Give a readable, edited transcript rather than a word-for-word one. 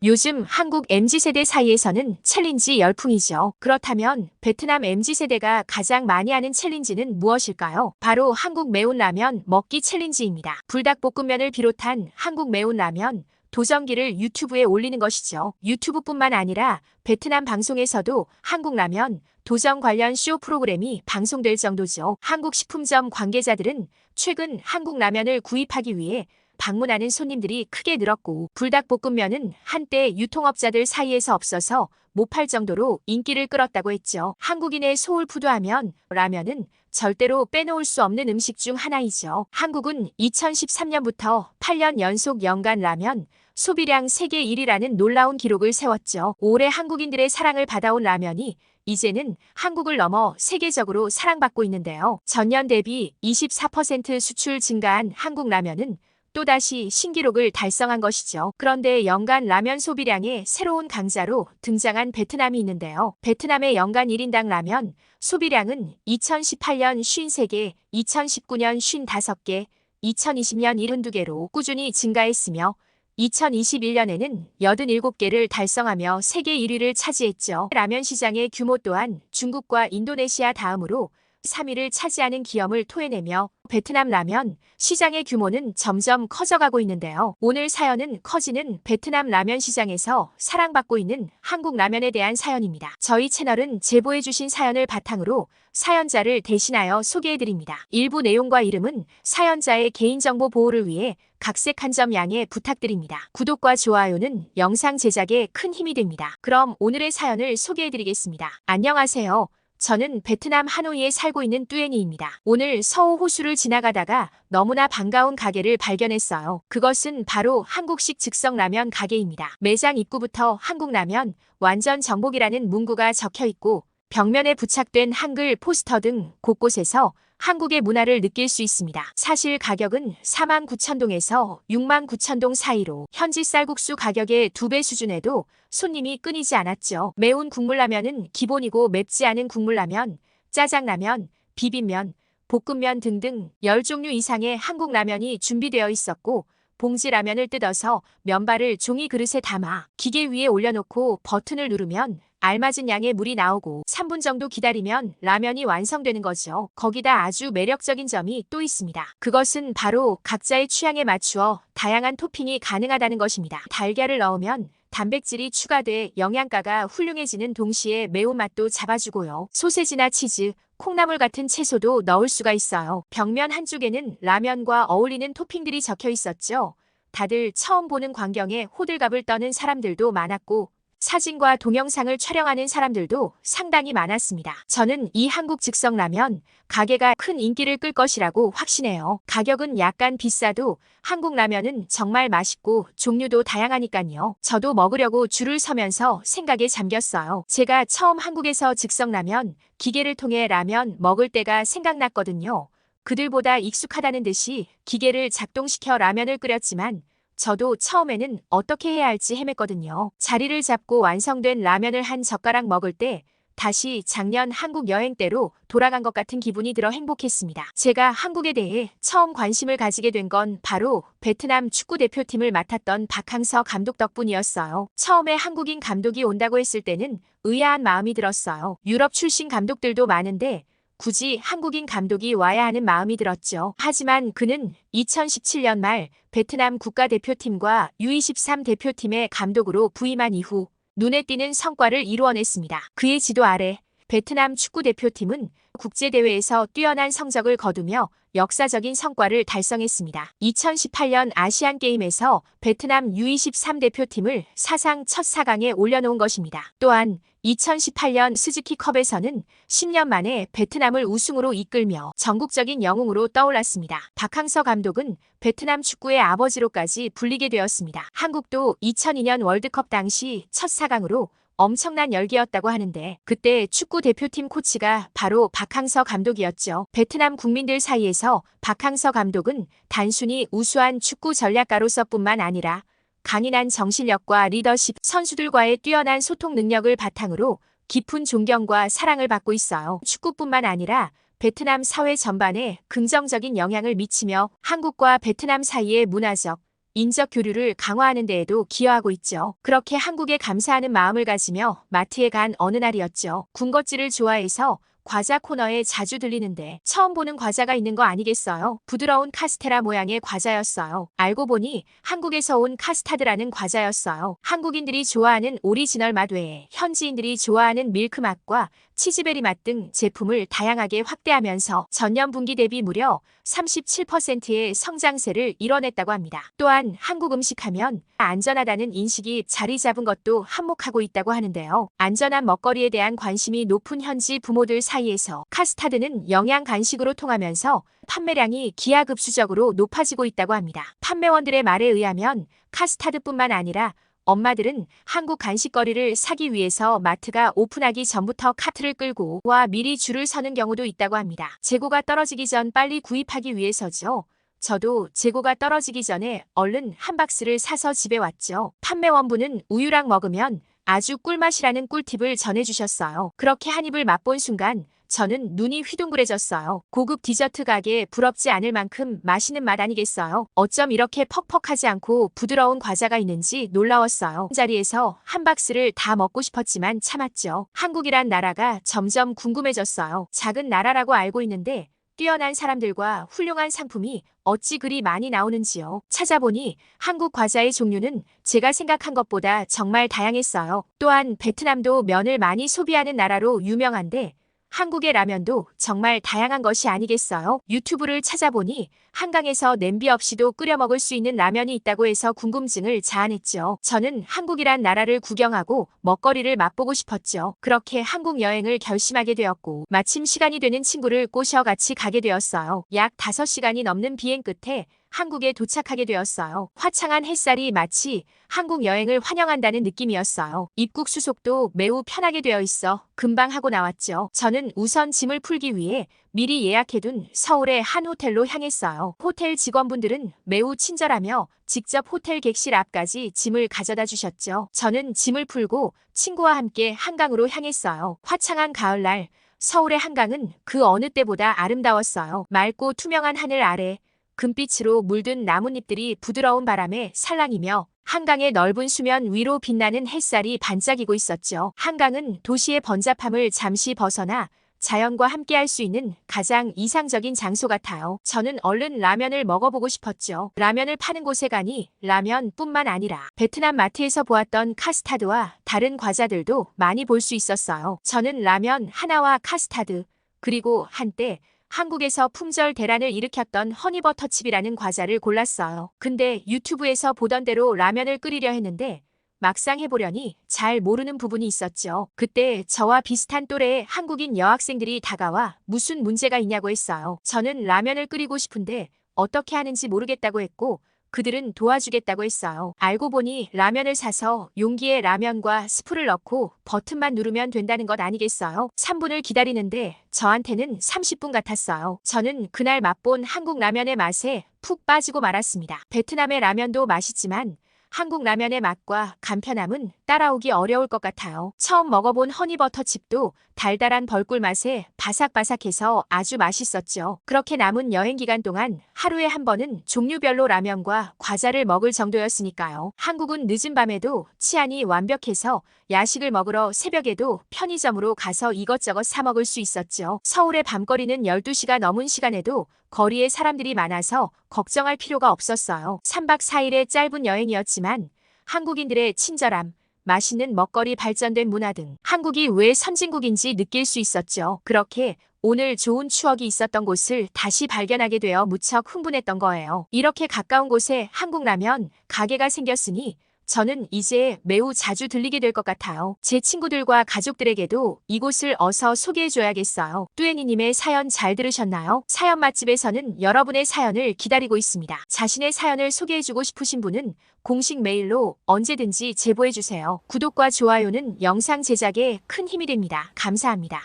요즘 한국 MZ세대 사이에서는 챌린지 열풍이죠. 그렇다면 베트남 MZ세대가 가장 많이 하는 챌린지는 무엇일까요? 바로 한국 매운 라면 먹기 챌린지입니다. 불닭볶음면을 비롯한 한국 매운 라면 도전기를 유튜브에 올리는 것이죠. 유튜브뿐만 아니라 베트남 방송에서도 한국 라면 도전 관련 쇼 프로그램이 방송될 정도죠. 한국 식품점 관계자들은 최근 한국 라면을 구입하기 위해 방문하는 손님들이 크게 늘었고, 불닭볶음면은 한때 유통업자들 사이에서 없어서 못 팔 정도로 인기를 끌었다고 했죠. 한국인의 소울푸드하면 라면은 절대로 빼놓을 수 없는 음식 중 하나이죠. 한국은 2013년부터 8년 연속 연간 라면 소비량 세계 1위라는 놀라운 기록을 세웠죠. 올해 한국인들의 사랑을 받아온 라면이 이제는 한국을 넘어 세계적으로 사랑받고 있는데요. 전년 대비 24% 수출 증가한 한국 라면은 또다시 신기록을 달성한 것이죠. 그런데 연간 라면 소비량의 새로운 강자로 등장한 베트남이 있는데요. 베트남의 연간 1인당 라면 소비량은 2018년 53개, 2019년 55개, 2020년 72개로 꾸준히 증가했으며 2021년에는 87개를 달성하며 세계 1위를 차지했죠. 라면 시장의 규모 또한 중국과 인도네시아 다음으로 3위를 차지하는 기염을 토해내며 베트남 라면 시장의 규모는 점점 커져가고 있는데요. 오늘 사연은 커지는 베트남 라면 시장에서 사랑받고 있는 한국 라면에 대한 사연입니다. 저희 채널은 제보해주신 사연을 바탕으로 사연자를 대신하여 소개해드립니다. 일부 내용과 이름은 사연자의 개인정보 보호를 위해 각색한 점 양해 부탁드립니다. 구독과 좋아요는 영상 제작에 큰 힘이 됩니다. 그럼 오늘의 사연을 소개해드리겠습니다. 안녕하세요. 저는 베트남 하노이에 살고 있는 뚜엔이입니다. 오늘 서호 호수를 지나가다가 너무나 반가운 가게를 발견했어요. 그것은 바로 한국식 즉석 라면 가게입니다. 매장 입구부터 한국 라면 완전 정복이라는 문구가 적혀 있고 벽면에 부착된 한글 포스터 등 곳곳에서 한국의 문화를 느낄 수 있습니다. 사실 가격은 49,000동에서 69,000동 사이로 현지 쌀국수 가격의 2배 수준에도 손님이 끊이지 않았죠. 매운 국물라면은 기본이고 맵지 않은 국물라면, 짜장라면, 비빔면, 볶음면 등등 10종류 이상의 한국 라면이 준비되어 있었고 봉지 라면을 뜯어서 면발을 종이 그릇에 담아 기계 위에 올려놓고 버튼을 누르면 알맞은 양의 물이 나오고 3분 정도 기다리면 라면이 완성되는 거죠. 거기다 아주 매력적인 점이 또 있습니다. 그것은 바로 각자의 취향에 맞추어 다양한 토핑이 가능하다는 것입니다. 달걀을 넣으면 단백질이 추가돼 영양가가 훌륭해지는 동시에 매운맛도 잡아주고요. 소세지나 치즈, 콩나물 같은 채소도 넣을 수가 있어요. 벽면 한쪽에는 라면과 어울리는 토핑들이 적혀 있었죠. 다들 처음 보는 광경에 호들갑을 떠는 사람들도 많았고 사진과 동영상을 촬영하는 사람들도 상당히 많았습니다. 저는 이 한국 즉석 라면 가게가 큰 인기를 끌 것이라고 확신해요. 가격은 약간 비싸도 한국 라면은 정말 맛있고 종류도 다양하니까요. 저도 먹으려고 줄을 서면서 생각에 잠겼어요. 제가 처음 한국에서 즉석 라면 기계를 통해 라면 먹을 때가 생각났거든요. 그들보다 익숙하다는 듯이 기계를 작동시켜 라면을 끓였지만 저도 처음에는 어떻게 해야 할지 헤맸거든요. 자리를 잡고 완성된 라면을 한 젓가락 먹을 때 다시 작년 한국 여행 때로 돌아간 것 같은 기분이 들어 행복했습니다. 제가 한국에 대해 처음 관심을 가지게 된 건 바로 베트남 축구 대표팀을 맡았던 박항서 감독 덕분이었어요. 처음에 한국인 감독이 온다고 했을 때는 의아한 마음이 들었어요. 유럽 출신 감독들도 많은데 굳이 한국인 감독이 와야 하는 마음이 들었죠. 하지만 그는 2017년 말 베트남 국가대표팀과 U23 대표팀의 감독으로 부임한 이후 눈에 띄는 성과를 이루어냈습니다. 그의 지도 아래 베트남 축구대표팀은 국제대회에서 뛰어난 성적을 거두며 역사적인 성과를 달성했습니다. 2018년 아시안게임에서 베트남 U23 대표팀을 사상 첫 4강에 올려놓은 것입니다. 또한 2018년 스즈키컵에서는 10년 만에 베트남을 우승으로 이끌며 전국적인 영웅으로 떠올랐습니다. 박항서 감독은 베트남 축구의 아버지로까지 불리게 되었습니다. 한국도 2002년 월드컵 당시 첫 4강으로 엄청난 열기였다고 하는데 그때 축구 대표팀 코치가 바로 박항서 감독이었죠. 베트남 국민들 사이에서 박항서 감독은 단순히 우수한 축구 전략가로서뿐만 아니라 강인한 정신력과 리더십, 선수들과의 뛰어난 소통 능력을 바탕으로 깊은 존경과 사랑을 받고 있어요. 축구뿐만 아니라 베트남 사회 전반에 긍정적인 영향을 미치며 한국과 베트남 사이의 문화적, 인적 교류를 강화하는 데에도 기여하고 있죠. 그렇게 한국에 감사하는 마음을 가지며 마트에 간 어느 날이었죠. 군것질을 좋아해서 과자 코너에 자주 들리는데 처음 보는 과자가 있는 거 아니겠어요? 부드러운 카스테라 모양의 과자였어요. 알고 보니 한국에서 온 카스타드라는 과자였어요. 한국인들이 좋아하는 오리지널 맛 외에 현지인들이 좋아하는 밀크 맛과 치즈베리 맛 등 제품을 다양하게 확대하면서 전년 분기 대비 무려 37%의 성장세를 이뤄냈다고 합니다. 또한 한국 음식 하면 안전하다는 인식이 자리 잡은 것도 한몫하고 있다고 하는데요. 안전한 먹거리에 대한 관심이 높은 현지 부모들 사이에서 카스타드는 영양 간식으로 통하면서 판매량이 기하급수적으로 높아지고 있다고 합니다. 판매원들의 말에 의하면 카스타드뿐만 아니라 엄마들은 한국 간식거리를 사기 위해서 마트가 오픈하기 전부터 카트를 끌고 와 미리 줄을 서는 경우도 있다고 합니다. 재고가 떨어지기 전 빨리 구입하기 위해서죠. 저도 재고가 떨어지기 전에 얼른 한 박스를 사서 집에 왔죠. 판매원분은 우유랑 먹으면 아주 꿀맛이라는 꿀팁을 전해주셨어요. 그렇게 한 입을 맛본 순간 저는 눈이 휘둥그레졌어요. 고급 디저트 가게 부럽지 않을 만큼 맛있는 맛 아니겠어요? 어쩜 이렇게 퍽퍽하지 않고 부드러운 과자가 있는지 놀라웠어요. 자리에서 한 박스를 다 먹고 싶었지만 참았죠. 한국이란 나라가 점점 궁금해졌어요. 작은 나라라고 알고 있는데 뛰어난 사람들과 훌륭한 상품이 어찌 그리 많이 나오는지요. 찾아보니 한국 과자의 종류는 제가 생각한 것보다 정말 다양했어요. 또한 베트남도 면을 많이 소비하는 나라로 유명한데 한국의 라면도 정말 다양한 것이 아니겠어요? 유튜브를 찾아보니 한강에서 냄비 없이도 끓여 먹을 수 있는 라면이 있다고 해서 궁금증을 자아냈죠. 저는 한국이란 나라를 구경하고 먹거리를 맛보고 싶었죠. 그렇게 한국 여행을 결심하게 되었고 마침 시간이 되는 친구를 꼬셔 같이 가게 되었어요. 약 5시간이 넘는 비행 끝에 한국에 도착하게 되었어요. 화창한 햇살이 마치 한국 여행을 환영한다는 느낌이었어요. 입국 수속도 매우 편하게 되어 있어 금방 하고 나왔죠. 저는 우선 짐을 풀기 위해 미리 예약해둔 서울의 한 호텔로 향했어요. 호텔 직원분들은 매우 친절하며 직접 호텔 객실 앞까지 짐을 가져다 주셨죠. 저는 짐을 풀고 친구와 함께 한강으로 향했어요. 화창한 가을날 서울의 한강은 그 어느 때보다 아름다웠어요. 맑고 투명한 하늘 아래 금빛으로 물든 나뭇잎들이 부드러운 바람에 살랑이며 한강의 넓은 수면 위로 빛나는 햇살이 반짝이고 있었죠. 한강은 도시의 번잡함을 잠시 벗어나 자연과 함께할 수 있는 가장 이상적인 장소 같아요. 저는 얼른 라면을 먹어보고 싶었죠. 라면을 파는 곳에 가니 라면뿐만 아니라 베트남 마트에서 보았던 카스타드와 다른 과자들도 많이 볼 수 있었어요. 저는 라면 하나와 카스타드 그리고 한때 한국에서 품절 대란을 일으켰던 허니버터칩이라는 과자를 골랐어요. 근데 유튜브에서 보던 대로 라면을 끓이려 했는데 막상 해보려니 잘 모르는 부분이 있었죠. 그때 저와 비슷한 또래의 한국인 여학생들이 다가와 무슨 문제가 있냐고 했어요. 저는 라면을 끓이고 싶은데 어떻게 하는지 모르겠다고 했고 그들은 도와주겠다고 했어요. 알고 보니 라면을 사서 용기에 라면과 스프를 넣고 버튼만 누르면 된다는 것 아니겠어요? 3분을 기다리는데 저한테는 30분 같았어요. 저는 그날 맛본 한국 라면의 맛에 푹 빠지고 말았습니다. 베트남의 라면도 맛있지만 한국 라면의 맛과 간편함은 따라오기 어려울 것 같아요. 처음 먹어본 허니버터칩도 달달한 벌꿀 맛에 바삭바삭해서 아주 맛있었죠. 그렇게 남은 여행 기간 동안 하루에 한 번은 종류별로 라면과 과자를 먹을 정도였으니까요. 한국은 늦은 밤에도 치안이 완벽해서 야식을 먹으러 새벽에도 편의점으로 가서 이것저것 사 먹을 수 있었죠. 서울의 밤거리는 12시가 넘은 시간에도 거리에 사람들이 많아서 걱정할 필요가 없었어요. 3박 4일의 짧은 여행이었지만 한국인들의 친절함, 맛있는 먹거리 발전된 문화 등 한국이 왜 선진국인지 느낄 수 있었죠. 그렇게 오늘 좋은 추억이 있었던 곳을 다시 발견하게 되어 무척 흥분했던 거예요. 이렇게 가까운 곳에 한국 라면 가게가 생겼으니 저는 이제 매우 자주 들리게 될 것 같아요. 제 친구들과 가족들에게도 이곳을 어서 소개해줘야겠어요. 뚜애니님의 사연 잘 들으셨나요? 사연 맛집에서는 여러분의 사연을 기다리고 있습니다. 자신의 사연을 소개해주고 싶으신 분은 공식 메일로 언제든지 제보해주세요. 구독과 좋아요는 영상 제작에 큰 힘이 됩니다. 감사합니다.